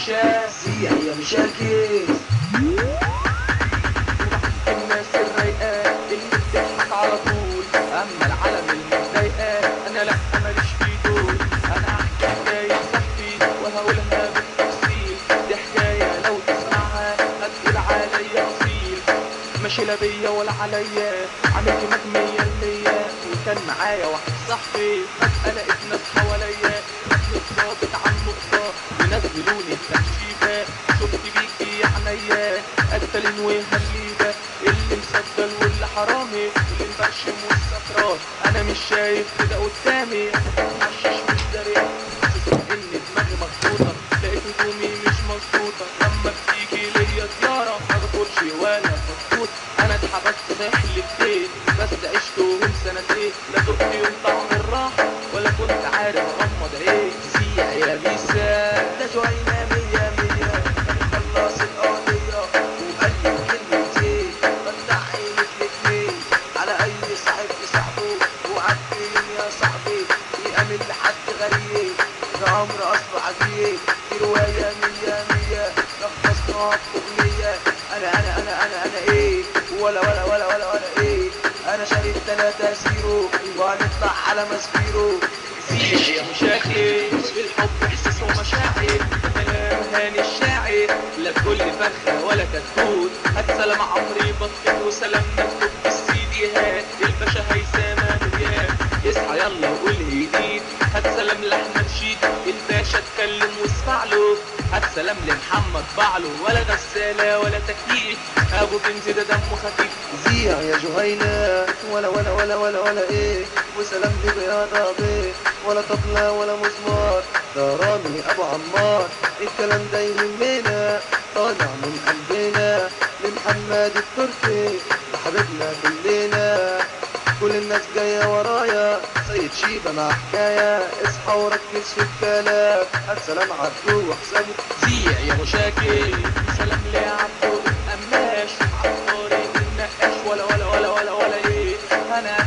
المشاة سيح يا مشاكل. الناس الرايقة اللي بتضحك على طول، اما العالم المتضايقة انا لا ماليش في دول. انا هحكي حكاية صاحبي وهقولها بالتفصيل، دي حكاية لو تسمعها هتقول عليا اصيل. ماشي لا بيا ولا عليا، عامل دماغ 100%، وكان معايا واحد صاحبي فجأة لقيت ناس حواليا، ظابط عن نقطة ونزلوني التكشيفة. شفت بيكي يا عينيا قتلين وهليبة، اللي مسجل واللي حرامي، اللي مبرشم والسكران. انا مش شايف كده قدامي، حشش مش داري، حاسس ان دماغي مخبوطة، لقيت هدومي مش مظبوطة. لما بتيجي ليا زيارة ما باكلش ولا مظبوط، انا اتحبست رحلتين بس عشتهم سنتين، لا دقت يوم طعم الراحة ولا كنت عارف اغمض عيني. سيح يا بيسا ده جوينا 100 خلص القضية وقال لي كلمتين، فتح عينك الاتنين على أي صاحب تصاحبه، وعارفين يا صاحبي يأمن لحد غريب، ده أمر أصله عجيب، دي رواية 100 لخصناها في أغنية. أنا إيه ولا إيه، أنا شارب 3-0 وهنطلع على مسبيرو. سيح يا مشاكل، الحب احساس ومشاعر، كلام هاني الشاعر، لا تقولي فرخة ولا كتكوت. هات سلام عمري بطيء وسلام مكتوب في السيديهات، الباشا هيثم مريان يصحى يلا وقول جديد. هات سلام لاحمد شيد، الباشا اتكلم واسمع له. هات سلام لمحمد بعله، ولا غسالة ولا تكييف، ابو كنز ده دمه خفيف. زيع يا جهينة ولا ايه، وسلام لبياضة بيه، ولا طبلة ولا مزمار، ده رامي ابو عمار، الكلام ده يهمنا طالع من قلبنا، لمحمد التركي حبيبنا كلنا، كل الناس جاية ورايا، سيد شيبة مع حكاية، اصحى وركز في الكلام، السلام عبده وحسابه. زيع يا مشاكل، سلام لعبده القماش، عطاري النقاش، ولا ايه. انا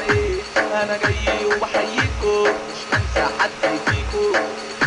ايه، انا جاي وبحييكوا، مش هنسى حد فيكوا.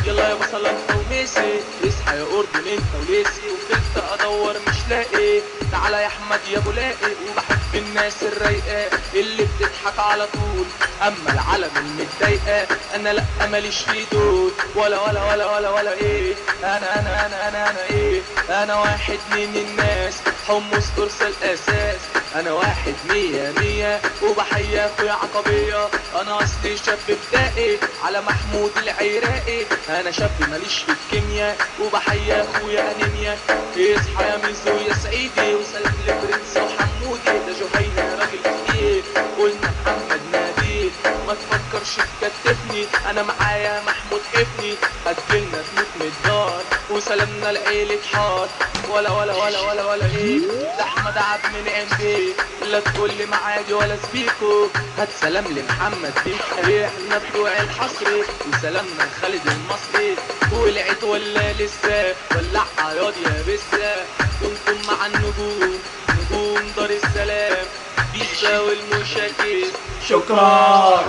يلا يا بصل انت وميسي، اصحى يا اردن انت وليسي، وفضلت ادور مش لاقي. تعالى يا احمد يا ابو لاقي، وبحب الناس الرايقه اللي بتضحك على طول، اما العالم المتضايقه انا لا ماليش في دول. ولا ايه، انا ايه، انا واحد من الناس، حمص كرسي الاساس، انا واحد 100 وبحيي اخويا عقبيه. انا اصلي شاب بدائي على محمود العراقي، انا شاب ماليش في الكيمياء وبحيي اخويا انيميا. اصحى يا ميزو يا سعيدي، وسلام لبرنس وحمودي، ده جهينة راجل كتير، قلنا محمد نبيل، ما تفكرش تكتفني، انا معايا محمود حفني، هتجيلنا تموت من الدار، وسلامنا لعيلة حار. ولا ايه، ده احمد عبد المنعم بيه، لا تقولي معادي ولا سبيكو. هات سلام لمحمد بيه حبيب، احنا بتوع الحصري، وسلامنا لخالد المصري، ولعت ولا لسه ولع عياض يا بسه، كنتم مع النجوم، نجوم دار السلام، بيسا والمشاكل. شكرا.